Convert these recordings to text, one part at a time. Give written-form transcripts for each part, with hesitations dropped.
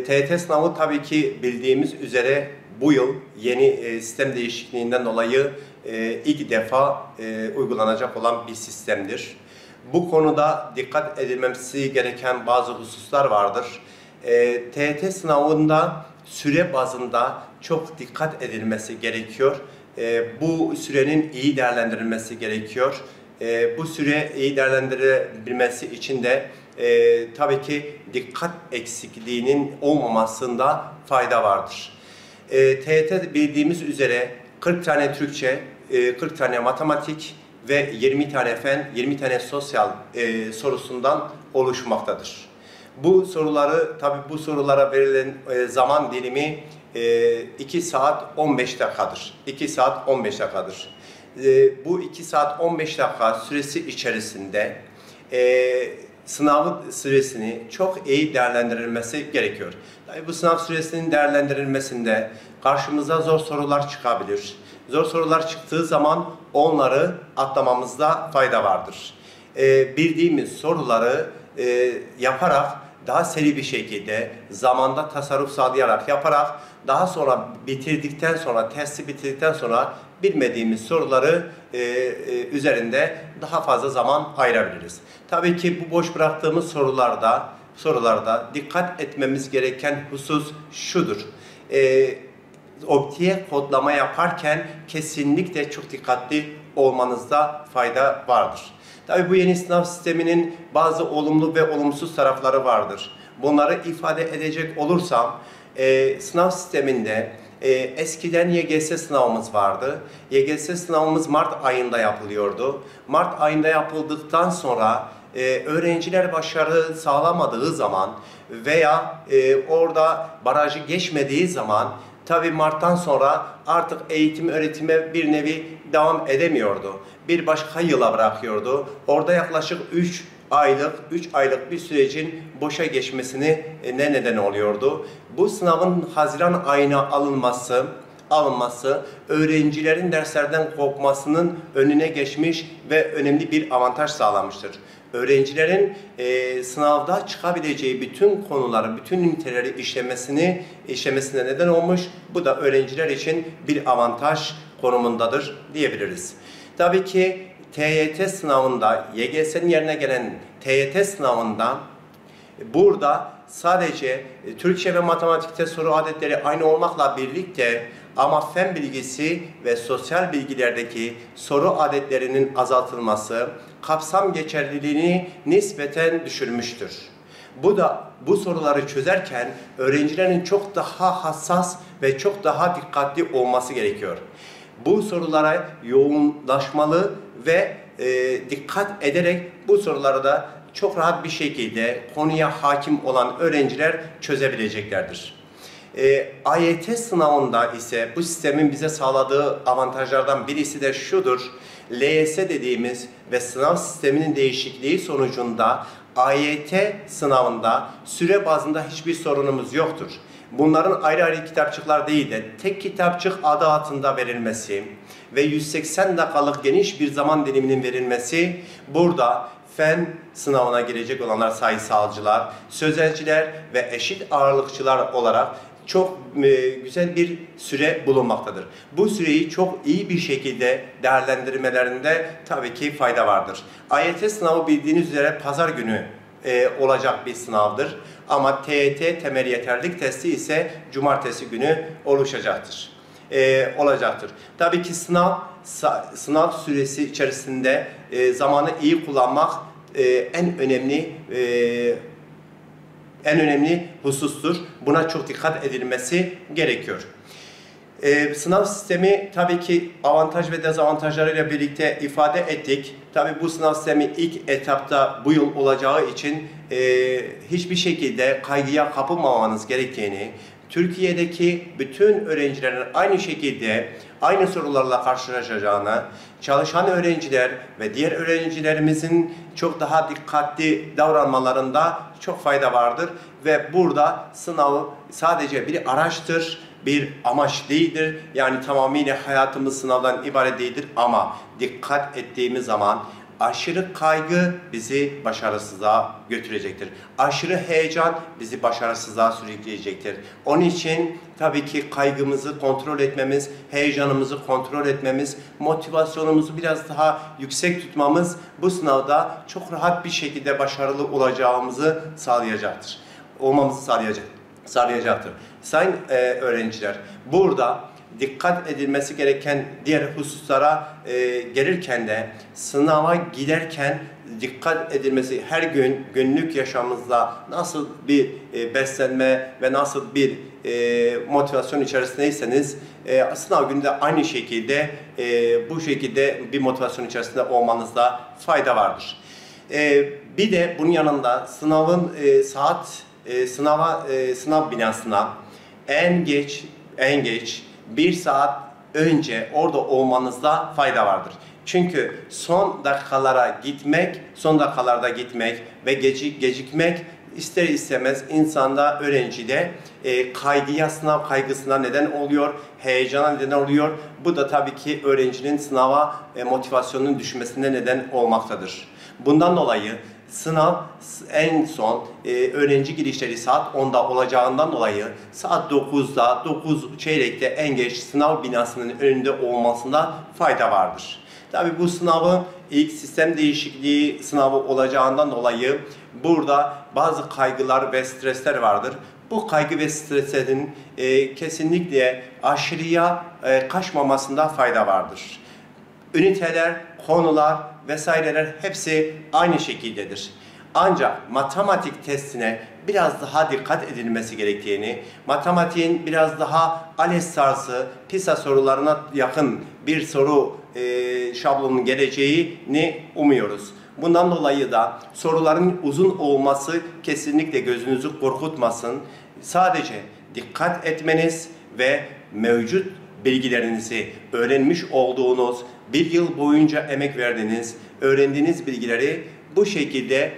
TYT sınavı tabii ki bildiğimiz üzere bu yıl yeni sistem değişikliğinden dolayı ilk defa uygulanacak olan bir sistemdir. Bu konuda dikkat edilmesi gereken bazı hususlar vardır. TYT sınavında süre bazında çok dikkat edilmesi gerekiyor. Bu sürenin iyi değerlendirilmesi gerekiyor. Bu süre iyi değerlendirebilmesi için de tabii ki dikkat eksikliğinin olmamasında fayda vardır. TYT bildiğimiz üzere 40 tane Türkçe, 40 tane matematik ve 20 tane fen, 20 tane sosyal sorusundan oluşmaktadır. Bu sorulara verilen zaman dilimi 2 saat 15 dakikadır. 2 saat 15 dakikadır. Bu 2 saat 15 dakika süresi içerisinde sınav süresini çok iyi değerlendirilmesi gerekiyor. Bu sınav süresinin değerlendirilmesinde karşımıza zor sorular çıkabilir. Zor sorular çıktığı zaman onları atlamamızda fayda vardır. Bildiğimiz soruları yaparak daha seri bir şekilde zamanda tasarruf sağlayarak yaparak daha sonra testi bitirdikten sonra bilmediğimiz soruları üzerinde daha fazla zaman ayırabiliriz. Tabii ki bu boş bıraktığımız sorularda dikkat etmemiz gereken husus şudur. Optiğe kodlama yaparken kesinlikle çok dikkatli olmanızda fayda vardır. Tabii bu yeni sınav sisteminin bazı olumlu ve olumsuz tarafları vardır. Bunları ifade edecek olursam, sınav sisteminde eskiden YGS sınavımız vardı. YGS sınavımız Mart ayında yapılıyordu. Mart ayında yapıldıktan sonra öğrenciler başarı sağlamadığı zaman veya orada barajı geçmediği zaman tabii Mart'tan sonra artık eğitim öğretime bir nevi devam edemiyordu. Bir başka yıla bırakıyordu. Orada yaklaşık 3 aylık bir sürecin boşa geçmesine neden oluyordu. Bu sınavın Haziran ayına alınması öğrencilerin derslerden kopmasının önüne geçmiş ve önemli bir avantaj sağlamıştır. Öğrencilerin sınavda çıkabileceği bütün konuları, bütün üniteleri işlemesine neden olmuş. Bu da öğrenciler için bir avantaj konumundadır diyebiliriz. Tabii ki TYT sınavında, YGS'nin yerine gelen TYT sınavında burada sadece Türkçe ve matematikte soru adetleri aynı olmakla birlikte ama fen bilgisi ve sosyal bilgilerdeki soru adetlerinin azaltılması kapsam geçerliliğini nispeten düşürmüştür. Bu soruları çözerken öğrencilerin çok daha hassas ve çok daha dikkatli olması gerekiyor. Bu sorulara yoğunlaşmalı ve dikkat ederek bu soruları da çok rahat bir şekilde konuya hakim olan öğrenciler çözebileceklerdir. AYT sınavında ise bu sistemin bize sağladığı avantajlardan birisi de şudur. LYS dediğimiz ve sınav sisteminin değişikliği sonucunda AYT sınavında süre bazında hiçbir sorunumuz yoktur. Bunların ayrı ayrı kitapçıklar değil de tek kitapçık adı altında verilmesi ve 180 dakikalık geniş bir zaman diliminin verilmesi burada fen sınavına girecek olanlar sayısalcılar, sözelciler ve eşit ağırlıkçılar olarak çok güzel bir süre bulunmaktadır. Bu süreyi çok iyi bir şekilde değerlendirmelerinde tabii ki fayda vardır. AYT sınavı bildiğiniz üzere pazar günü olacak bir sınavdır. Ama TYT temel yeterlilik testi ise cumartesi günü olacaktır. Tabii ki sınav süresi içerisinde zamanı iyi kullanmak en önemli husustur. Buna çok dikkat edilmesi gerekiyor. Sınav sistemi tabii ki avantaj ve dezavantajlarıyla birlikte ifade ettik. Tabii bu sınav sistemi ilk etapta bu yıl olacağı için hiçbir şekilde kaygıya kapılmamanız gerektiğini, Türkiye'deki bütün öğrencilerin aynı şekilde aynı sorularla karşılaşacağını, çalışan öğrenciler ve diğer öğrencilerimizin çok daha dikkatli davranmalarında çok fayda vardır. Ve burada sınav sadece bir araçtır, bir amaç değildir. Yani tamamıyla hayatımız sınavdan ibaret değildir ama dikkat ettiğimiz zaman Aşırı kaygı bizi başarısızlığa götürecektir. Aşırı heyecan bizi başarısızlığa sürükleyecektir. Onun için tabii ki kaygımızı kontrol etmemiz, heyecanımızı kontrol etmemiz, motivasyonumuzu biraz daha yüksek tutmamız bu sınavda çok rahat bir şekilde başarılı olacağımızı sağlayacaktır. Sağlayacaktır. Sayın öğrenciler, burada dikkat edilmesi gereken diğer hususlara gelirken de sınava giderken dikkat edilmesi, her gün günlük yaşamımızda nasıl bir beslenme ve nasıl bir motivasyon içerisindeyseniz sınav gününde aynı şekilde bu şekilde bir motivasyon içerisinde olmanızda fayda vardır. Bir de bunun yanında sınavın sınav binasına en geç 1 saat önce orada olmanızda fayda vardır. Çünkü son dakikalarda gitmek ve gecikmek ister istemez insanda, öğrencide sınav kaygısına neden oluyor, heyecana neden oluyor. Bu da tabii ki öğrencinin sınava motivasyonunun düşmesine neden olmaktadır. Bundan dolayı sınav en son öğrenci girişleri saat 10'da olacağından dolayı saat 9'da, 9 çeyrekte en geç sınav binasının önünde olmasında fayda vardır. Tabi bu sınavı ilk sistem değişikliği sınavı olacağından dolayı burada bazı kaygılar ve stresler vardır. Bu kaygı ve streslerin kesinlikle aşırıya kaçmamasında fayda vardır. Üniteler, konular vesaireler hepsi aynı şekildedir. Ancak matematik testine biraz daha dikkat edilmesi gerektiğini, matematiğin biraz daha ALES tarzı PISA sorularına yakın bir soru şablonun geleceğini umuyoruz. Bundan dolayı da soruların uzun olması kesinlikle gözünüzü korkutmasın. Sadece dikkat etmeniz ve mevcut bilgilerinizi, öğrenmiş olduğunuz, bir yıl boyunca emek verdiğiniz, öğrendiğiniz bilgileri bu şekilde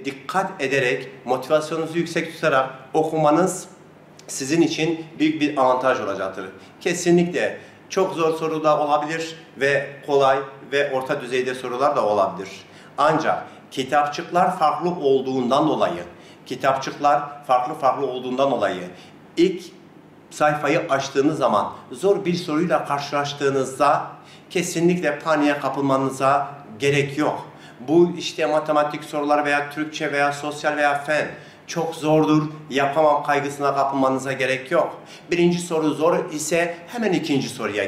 dikkat ederek, motivasyonunuzu yüksek tutarak okumanız sizin için büyük bir avantaj olacaktır. Kesinlikle çok zor soru da olabilir ve kolay ve orta düzeyde sorular da olabilir. Ancak kitapçıklar farklı olduğundan dolayı ilk sayfayı açtığınız zaman zor bir soruyla karşılaştığınızda kesinlikle paniğe kapılmanıza gerek yok. Bu işte matematik sorular veya Türkçe veya sosyal veya fen çok zordur, yapamam kaygısına kapılmanıza gerek yok. Birinci soru zor ise hemen ikinci soruya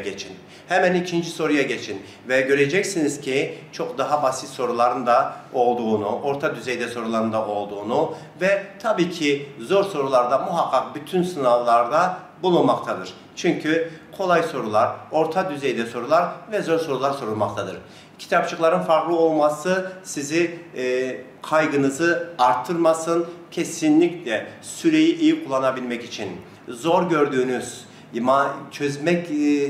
geçin. Ve göreceksiniz ki çok daha basit soruların da olduğunu, orta düzeyde soruların da olduğunu ve tabii ki zor sorularda muhakkak bütün sınavlarda bulunmaktadır. Çünkü kolay sorular, orta düzeyde sorular ve zor sorular sorulmaktadır. Kitapçıkların farklı olması sizi kaygınızı arttırmasın. Kesinlikle süreyi iyi kullanabilmek için zor gördüğünüz,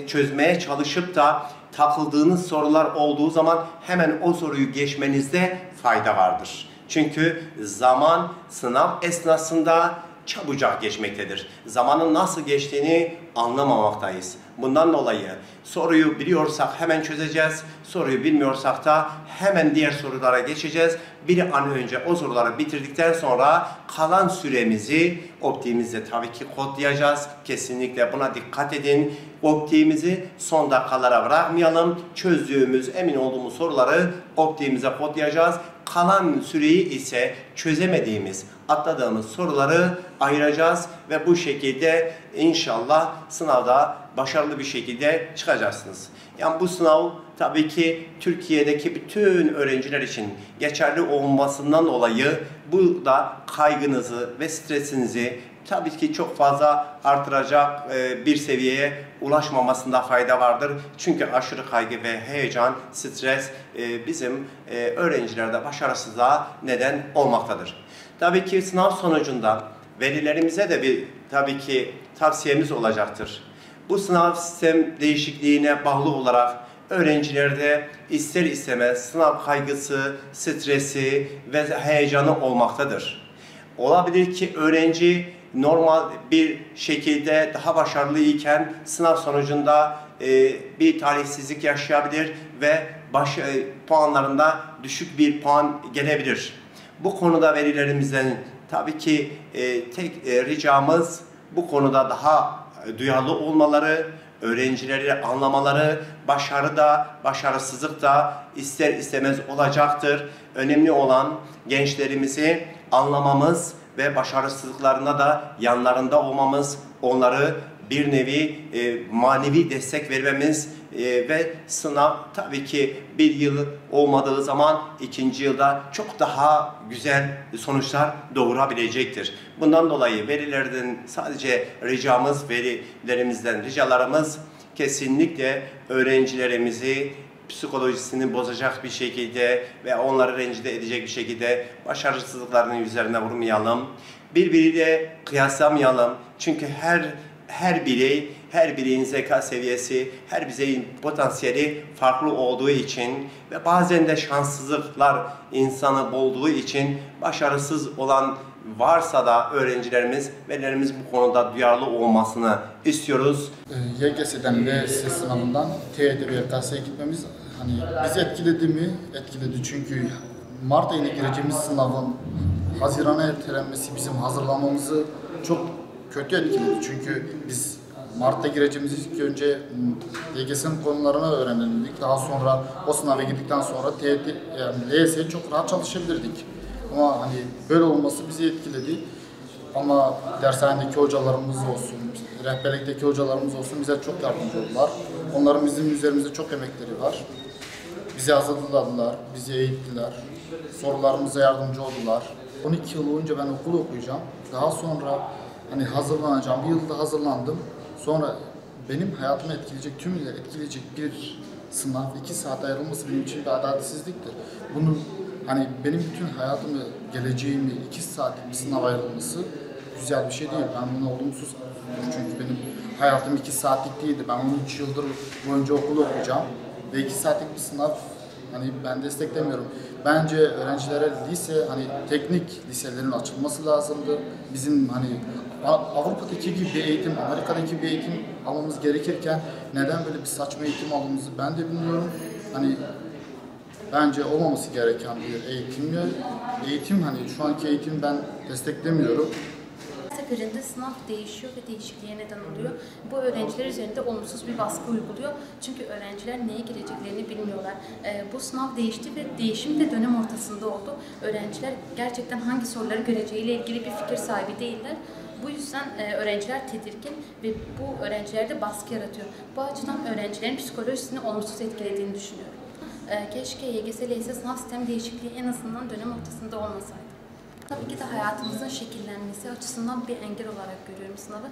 çözmeye çalışıp da takıldığınız sorular olduğu zaman hemen o soruyu geçmenizde fayda vardır. Çünkü zaman sınav esnasında çabucak geçmektedir. Zamanın nasıl geçtiğini anlamamaktayız. Bundan dolayı soruyu biliyorsak hemen çözeceğiz. Soruyu bilmiyorsak da hemen diğer sorulara geçeceğiz. Bir an önce o soruları bitirdikten sonra kalan süremizi optimizle tabii ki kodlayacağız. Kesinlikle buna dikkat edin. Optimizi son dakikalara bırakmayalım. Çözdüğümüz, emin olduğumuz soruları optimize kodlayacağız. Kalan süreyi ise çözemediğimiz, atladığımız soruları ayıracağız ve bu şekilde inşallah sınavda başarılı bir şekilde çıkacaksınız. Yani bu sınav tabii ki Türkiye'deki bütün öğrenciler için geçerli olmasından dolayı bu da kaygınızı ve stresinizi tabii ki çok fazla artıracak bir seviyeye ulaşmamasında fayda vardır. Çünkü aşırı kaygı ve heyecan, stres bizim öğrencilerde başarısızlığa neden olmaktadır. Tabii ki sınav sonucunda velilerimize de bir tabii ki tavsiyemiz olacaktır. Bu sınav sistem değişikliğine bağlı olarak öğrencilerde ister istemez sınav kaygısı, stresi ve heyecanı olmaktadır. Olabilir ki öğrenci normal bir şekilde daha başarılı iken sınav sonucunda bir talihsizlik yaşayabilir ve puanlarında düşük bir puan gelebilir. Bu konuda velilerimizden tabii ki tek ricamız bu konuda daha duyarlı olmaları, öğrencileri anlamaları, başarı da, başarısızlık da ister istemez olacaktır. Önemli olan gençlerimizi anlamamız ve başarısızlıklarına da yanlarında olmamız, onları bir nevi manevi destek vermemiz ve sınav tabii ki bir yıl olmadığı zaman ikinci yılda çok daha güzel sonuçlar doğurabilecektir. Bundan dolayı velilerden sadece ricamız, velilerimizden ricalarımız kesinlikle öğrencilerimizi psikolojisini bozacak bir şekilde ve onları rencide edecek bir şekilde başarısızlıklarının üzerine vurmayalım. Birbiriyle kıyaslamayalım. Çünkü her bireyin zeka seviyesi, her bireyin potansiyeli farklı olduğu için ve bazen de şanssızlıklar insanı bulduğu için başarısız olan varsa da öğrencilerimiz, velilerimiz bu konuda duyarlı olmasını istiyoruz. YGS'den ve LYS sınavından TYT ve YKS'ye gitmemiz hani bizi etkiledi mi? Etkiledi, çünkü Mart ayına gireceğimiz sınavın Haziran'a ertelenmesi bizim hazırlanmamızı çok kötü etkiledi. Çünkü biz Mart'ta gireceğimiz ilk önce YGS'nin konularını öğrendik. Daha sonra o sınava girdikten sonra TYT yani LYS'ye çok rahat çalışabilirdik. Ama hani böyle olması bizi etkiledi. Ama dershanedeki hocalarımız olsun, rehberlikteki hocalarımız olsun bize çok yardımcı oldular. Onların bizim üzerimizde çok emekleri var. Bizi hazırladılar, bizi eğittiler, sorularımıza yardımcı oldular. 12 yıl boyunca ben okul okuyacağım. Daha sonra hani hazırlanacağım, bir yılda hazırlandım. Sonra benim hayatımı etkileyecek, tümüyle etkileyecek bir sınav 2 saat ayrılması benim için bir adaletsizliktir. Bunun hani benim bütün hayatımı, geleceğimi 2 saatlik bir sınav ayrılması güzel bir şey değil. Ben buna olumsuz bakıyorum. Çünkü benim hayatım 2 saatlik değildi. Ben 13 yıldır boyunca okul okuyacağım ve 2 saatlik bir sınav hani ben desteklemiyorum. Bence öğrencilere lise, hani teknik liselerin açılması lazımdı. Bizim hani Avrupa'daki gibi bir eğitim, Amerika'daki bir eğitim almamız gerekirken neden böyle bir saçma eğitim aldığımızı ben de bilmiyorum. Hani bence olmaması gereken bir eğitim hani şu anki eğitimi ben desteklemiyorum. Seferinde sınav değişiyor ve değişikliğe neden oluyor. Bu öğrenciler üzerinde olumsuz bir baskı uyguluyor. Çünkü öğrenciler neye gireceklerini bilmiyorlar. Bu sınav değişti ve değişim de dönem ortasında oldu. Öğrenciler gerçekten hangi soruları göreceğiyle ilgili bir fikir sahibi değiller. Bu yüzden öğrenciler tedirgin ve bu öğrencilerde baskı yaratıyor. Bu açıdan öğrencilerin psikolojisini olumsuz etkilediğini düşünüyorum. Keşke YGS, LYS sınav sistemi değişikliği en azından dönem ortasında olmasaydı. Tabii ki de hayatımızın şekillenmesi açısından bir engel olarak görüyorum sınavı.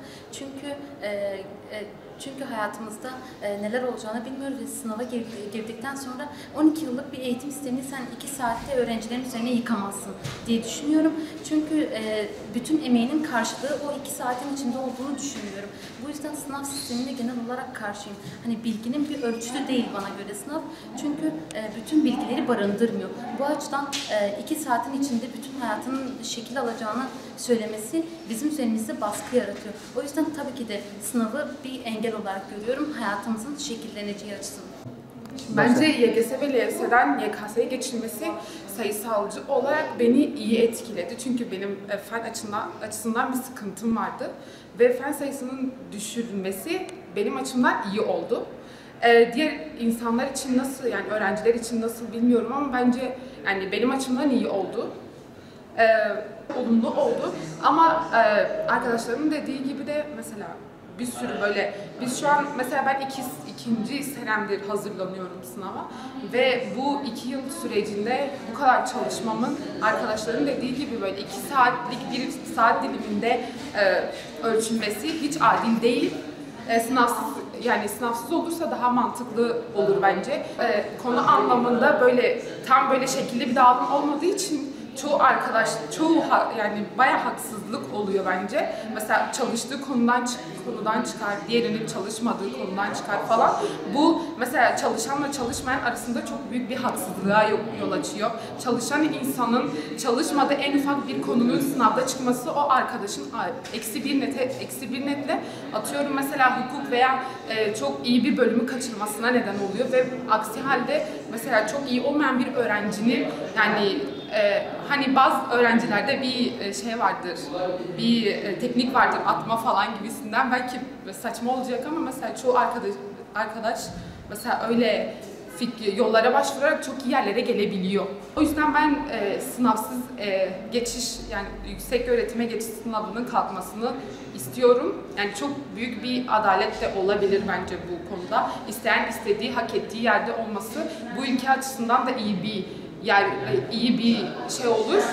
Çünkü hayatımızda neler olacağını bilmiyoruz ve sınava girdikten sonra 12 yıllık bir eğitim sistemini sen 2 saatte öğrencilerin üzerine yıkamazsın diye düşünüyorum. Çünkü bütün emeğinin karşılığı o 2 saatin içinde olduğunu düşünüyorum. Bu yüzden sınav sistemine genel olarak karşıyım. Hani bilginin bir ölçütü değil bana göre sınav. Çünkü bütün bilgileri barındırmıyor. Bu açıdan 2 saatin içinde bütün hayatının şekil alacağını söylemesi bizim üzerimizde baskı yaratıyor. O yüzden tabii ki de sınavı bir engel olarak görüyorum hayatımızın şekilleneceği açısından. Bence YGS ve LYS'den YKS'ye geçilmesi sayısalcı olarak beni iyi etkiledi. Çünkü benim fen açısından bir sıkıntım vardı. Ve fen sayısının düşürülmesi benim açımdan iyi oldu. Diğer insanlar için nasıl, yani öğrenciler için nasıl bilmiyorum ama bence yani benim açımdan iyi oldu. Olumlu oldu ama arkadaşlarımın dediği gibi de mesela bir sürü böyle, biz şu an mesela ben ikinci senemdir hazırlanıyorum sınava ve bu 2 yıl sürecinde bu kadar çalışmamın arkadaşlarım dediği gibi böyle 2 saatlik bir saat diliminde ölçülmesi hiç adil değil. Sınavsız olursa daha mantıklı olur bence. Konu anlamında böyle tam böyle şekilli bir dağılım olmadığı için yani bayağı haksızlık oluyor bence. Mesela çalıştığı konudan çıkar, diğerinin çalışmadığı konudan çıkar falan. Bu mesela çalışanla çalışmayan arasında çok büyük bir haksızlığa yol açıyor. Çalışan insanın çalışmadığı en ufak bir konunun sınavda çıkması o arkadaşın eksi bir netle atıyorum mesela hukuk veya çok iyi bir bölümü kaçırmasına neden oluyor ve aksi halde mesela çok iyi olmayan bir öğrencinin yani hani bazı öğrencilerde bir şey vardır, bir teknik vardır atma falan gibisinden belki saçma olacak ama mesela çoğu arkadaş mesela öyle yollara başvurarak çok iyi yerlere gelebiliyor. O yüzden ben sınavsız geçiş yani yüksek öğretime geçiş sınavının kalkmasını istiyorum. Yani çok büyük bir adalet de olabilir bence bu konuda. İsteyen istediği, hak ettiği yerde olması bu ülke açısından da iyi bir şey olur.